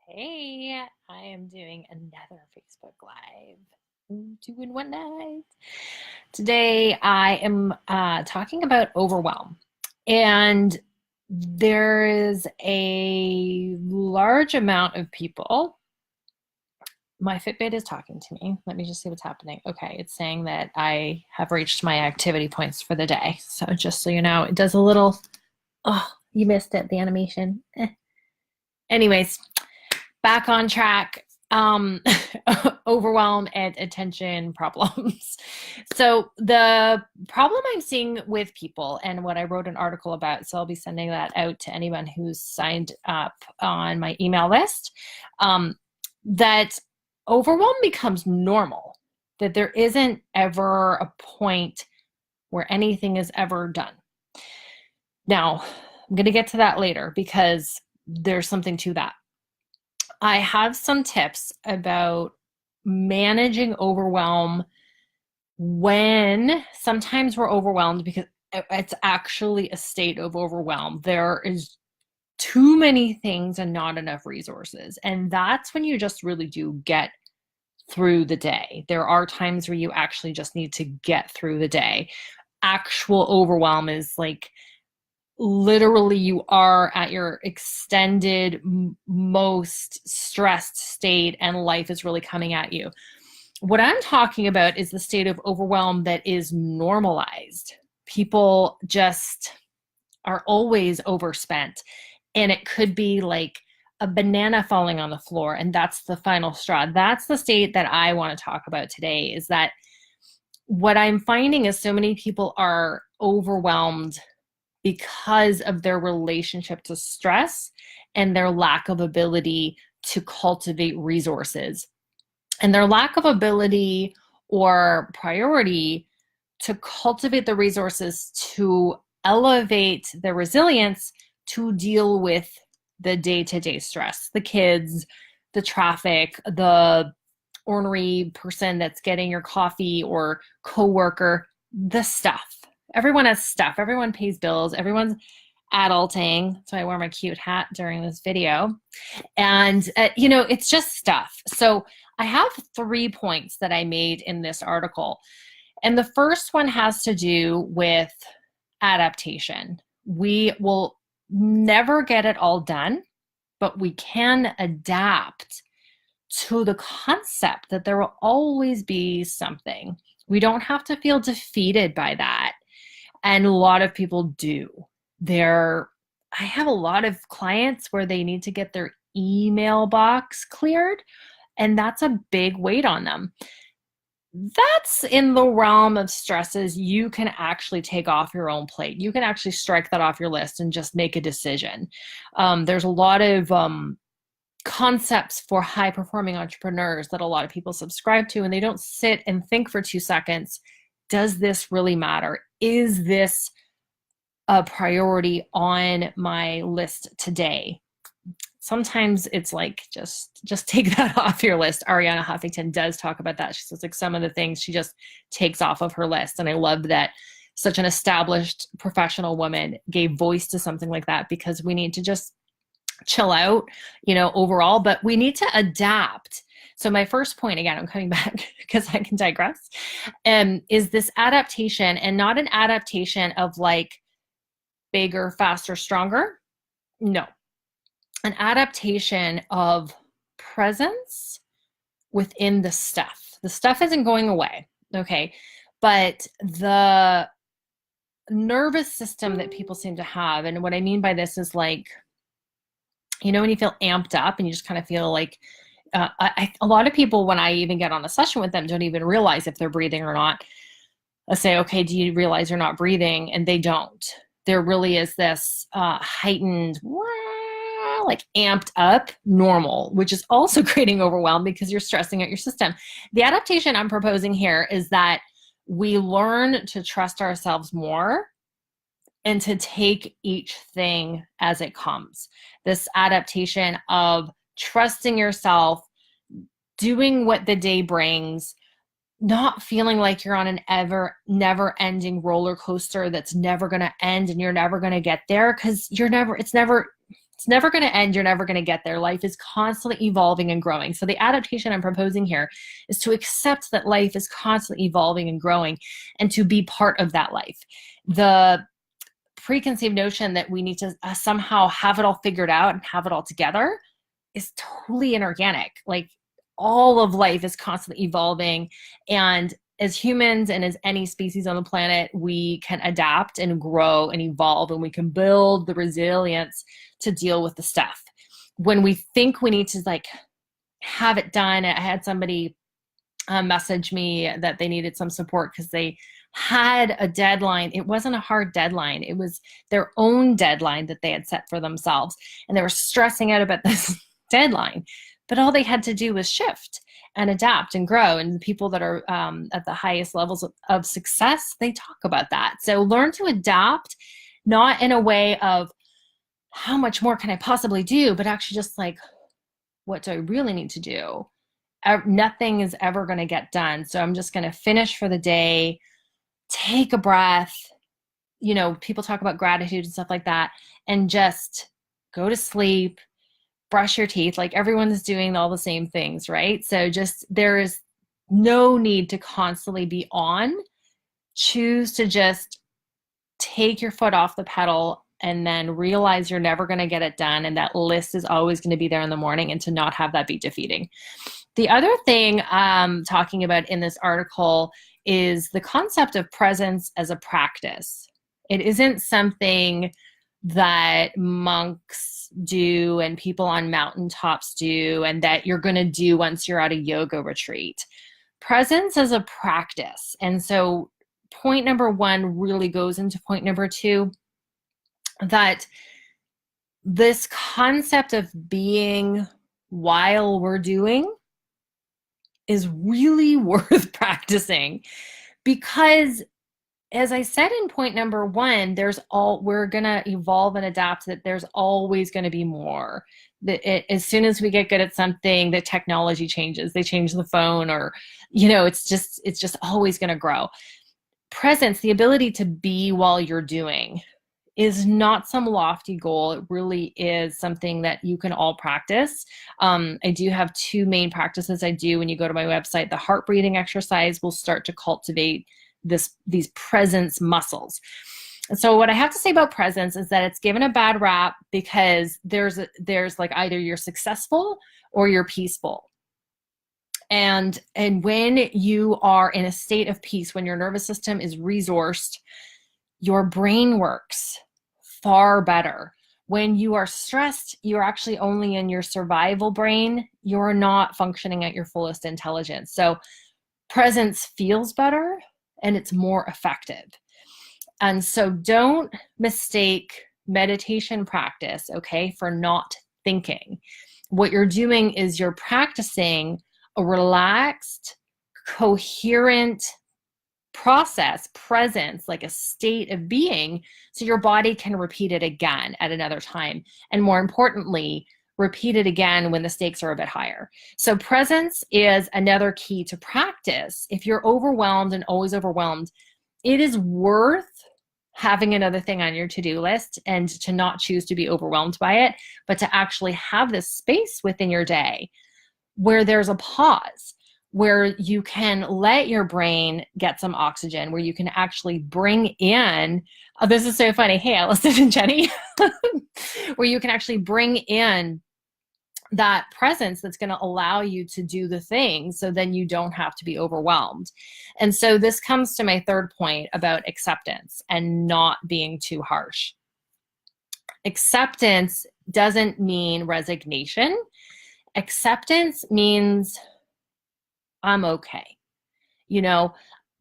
Hey, I am doing another Facebook Live. Two in one night. Today I am talking about overwhelm. And there is a large amount of people. My Fitbit is talking to me. Let me just see what's happening. Okay, it's saying that I have reached my activity points for the day. So just so you know, it does a little, oh, you missed it, the animation. Anyways, back on track. um Overwhelm and attention problems. So the problem I'm seeing with people, and what I wrote an article about, so I'll be sending that out to anyone who's signed up on my email list, that overwhelm becomes normal, that there isn't ever a point where anything is ever done. Now, I'm going to get to that later because there's something to that. I have some tips about managing overwhelm when sometimes we're overwhelmed because it's actually a state of overwhelm. There is too many things and not enough resources. And that's when you just really do get through the day. There are times where you actually just need to get through the day. Actual overwhelm is like literally you are at your extended, most stressed state, and life is really coming at you. What I'm talking about is the state of overwhelm that is normalized. People just are always overspent, and it could be like a banana falling on the floor, and that's the final straw. That's the state that I want to talk about today. Is that what I'm finding is so many people are overwhelmed because of their relationship to stress and their lack of ability to cultivate resources, and their lack of ability or priority to cultivate the resources to elevate their resilience to deal with the day-to-day stress, the kids, the traffic, the ornery person that's getting your coffee or coworker, the stuff. Everyone has stuff. Everyone pays bills. Everyone's adulting. So I wore my cute hat during this video. And, it's just stuff. So I have 3 points that I made in this article. And the first one has to do with adaptation. We will never get it all done, but we can adapt to the concept that there will always be something. We don't have to feel defeated by that. And a lot of people do. I have a lot of clients where they need to get their email box cleared, and that's a big weight on them. That's in the realm of stresses you can actually take off your own plate. You can actually strike that off your list and just make a decision. There's a lot of concepts for high performing entrepreneurs that a lot of people subscribe to, and they don't sit and think for 2 seconds. Does this really matter? Is this a priority on my list today? Sometimes it's like, just take that off your list. Ariana Huffington does talk about that. She says like some of the things she just takes off of her list. And I love that such an established professional woman gave voice to something like that, because we need to just chill out, overall, but we need to adapt. So my first point, again, I'm coming back because I can digress, is this adaptation, and not an adaptation of like bigger, faster, stronger. No, an adaptation of presence within the stuff. The stuff isn't going away, okay? But the nervous system that people seem to have, and what I mean by this is like, when you feel amped up and you just kind of feel like, a lot of people, when I even get on a session with them, don't even realize if they're breathing or not. I say, okay, do you realize you're not breathing? And they don't. There really is this heightened, like amped up normal, which is also creating overwhelm because you're stressing out your system. The adaptation I'm proposing here is that we learn to trust ourselves more and to take each thing as it comes. This adaptation of trusting yourself, doing what the day brings, not feeling like you're on an never-ending roller coaster that's never going to end and you're never going to get there, because It's never going to end. You're never going to get there. Life is constantly evolving and growing. So the adaptation I'm proposing here is to accept that life is constantly evolving and growing and to be part of that life. The preconceived notion that we need to somehow have it all figured out and have it all together is totally inorganic. Like, all of life is constantly evolving, and as humans and as any species on the planet, we can adapt and grow and evolve, and we can build the resilience to deal with the stuff. When we think we need to like have it done, I had somebody message me that they needed some support because they had a deadline. It wasn't a hard deadline. It was their own deadline that they had set for themselves, and they were stressing out about this deadline. But all they had to do was shift and adapt and grow. And the people that are at the highest levels of success, they talk about that. So learn to adapt, not in a way of how much more can I possibly do, but actually just like, what do I really need to do? Nothing is ever going to get done. So I'm just going to finish for the day, take a breath. You know, people talk about gratitude and stuff like that, and just go to sleep, brush your teeth. Like, everyone's doing all the same things, right? So just, there is no need to constantly be on. Choose to just take your foot off the pedal and then realize you're never going to get it done. And that list is always going to be there in the morning, and to not have that be defeating. The other thing I'm talking about in this article is the concept of presence as a practice. It isn't something that monks do and people on mountaintops do and that you're going to do once you're at a yoga retreat. Presence as a practice. And so point number one really goes into point number two, that this concept of being while we're doing is really worth practicing, because as I said in point number one, we're going to evolve and adapt, that there's always going to be more. As soon as we get good at something, the technology changes. They change the phone, or, you know, it's just always going to grow. Presence, the ability to be while you're doing, is not some lofty goal. It really is something that you can all practice. I do have two main practices I do when you go to my website. The heart breathing exercise will start to cultivate these presence muscles. And so what I have to say about presence is that it's given a bad rap because there's like either you're successful or you're peaceful. And when you are in a state of peace, when your nervous system is resourced, your brain works far better. When you are stressed, you're actually only in your survival brain. You're not functioning at your fullest intelligence. So presence feels better and it's more effective. And so don't mistake meditation practice, okay, for not thinking. What you're doing is you're practicing a relaxed, coherent process, presence, like a state of being, so your body can repeat it again at another time. And more importantly, repeat it again when the stakes are a bit higher. So presence is another key to practice. If you're overwhelmed and always overwhelmed, it is worth having another thing on your to-do list and to not choose to be overwhelmed by it, but to actually have this space within your day where there's a pause, where you can let your brain get some oxygen, where you can actually bring in, this is so funny, hey Allison and Jenny, where you can actually bring in that presence that's going to allow you to do the thing, so then you don't have to be overwhelmed. And so this comes to my third point about acceptance and not being too harsh. Acceptance doesn't mean resignation. Acceptance means I'm okay. You know,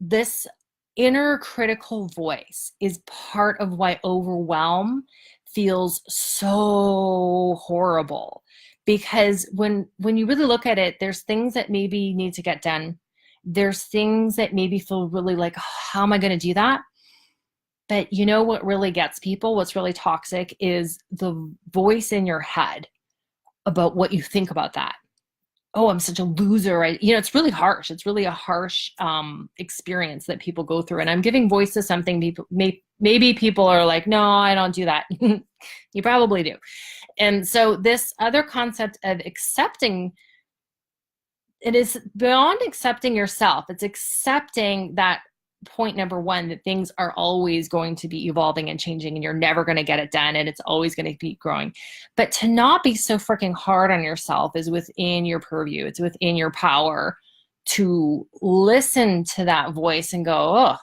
this inner critical voice is part of why overwhelm feels so horrible. Because when you really look at it, there's things that maybe need to get done. There's things that maybe feel really like, oh, how am I going to do that? But you know what really gets people, what's really toxic, is the voice in your head about what you think about that. Oh, I'm such a loser. It's really harsh. It's really a harsh experience that people go through. And I'm giving voice to something Maybe people are like, no, I don't do that. You probably do. And so this other concept of accepting, it is beyond accepting yourself. It's accepting that point number one, that things are always going to be evolving and changing and you're never going to get it done and it's always going to be growing. But to not be so freaking hard on yourself is within your purview. It's within your power to listen to that voice and go, oh,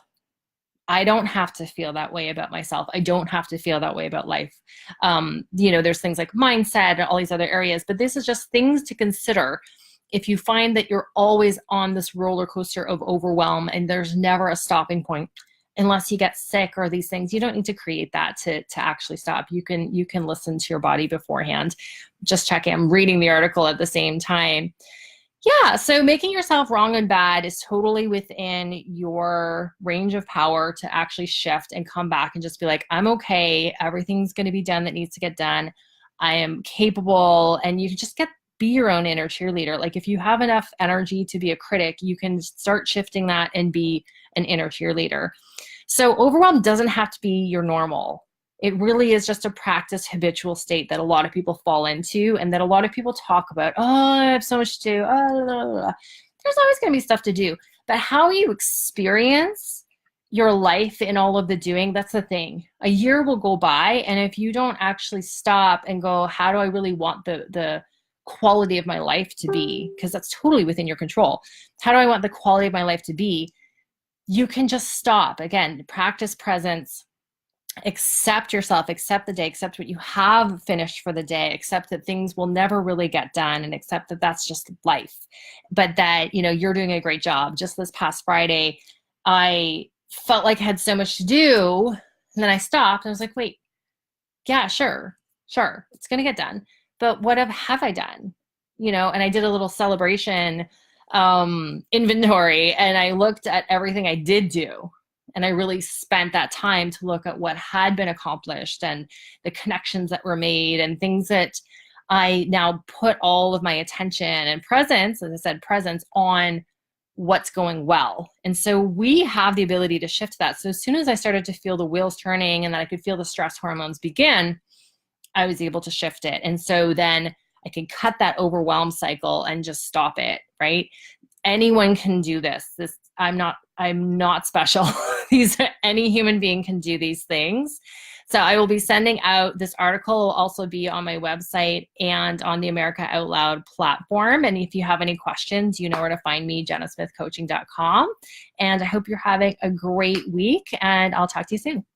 I don't have to feel that way about myself. I don't have to feel that way about life. There's things like mindset and all these other areas, but this is just things to consider. If you find that you're always on this roller coaster of overwhelm and there's never a stopping point, unless you get sick or these things, you don't need to create that to actually stop. You can listen to your body beforehand. Just check in. I'm reading the article at the same time. Yeah, so making yourself wrong and bad is totally within your range of power to actually shift and come back and just be like, I'm okay. Everything's going to be done that needs to get done. I am capable. And you can just be your own inner cheerleader. Like if you have enough energy to be a critic, you can start shifting that and be an inner cheerleader. So overwhelm doesn't have to be your normal. It really is just a practice habitual state that a lot of people fall into and that a lot of people talk about. Oh, I have so much to do. Oh, blah, blah, blah. There's always going to be stuff to do. But how you experience your life in all of the doing, that's the thing. A year will go by, and if you don't actually stop and go, how do I really want the quality of my life to be? Because that's totally within your control. How do I want the quality of my life to be? You can just stop. Again, practice presence. Accept yourself, accept the day, accept what you have finished for the day, accept that things will never really get done, and accept that that's just life. But that, you're doing a great job. Just this past Friday, I felt like I had so much to do, and then I stopped and I was like, wait, yeah, sure, it's going to get done. But what have I done? And I did a little celebration inventory, and I looked at everything I did do. And I really spent that time to look at what had been accomplished and the connections that were made and things that I now put all of my attention and presence, as I said, presence on what's going well. And so we have the ability to shift that. So as soon as I started to feel the wheels turning and that I could feel the stress hormones begin, I was able to shift it. And so then I can cut that overwhelm cycle and just stop it, right? Anyone can do this. I'm not special. Any human being can do these things. So I will be sending out this article. Will also be on my website and on the America Out Loud platform. And if you have any questions, you know where to find me, jennasmithcoaching.com. And I hope you're having a great week, and I'll talk to you soon.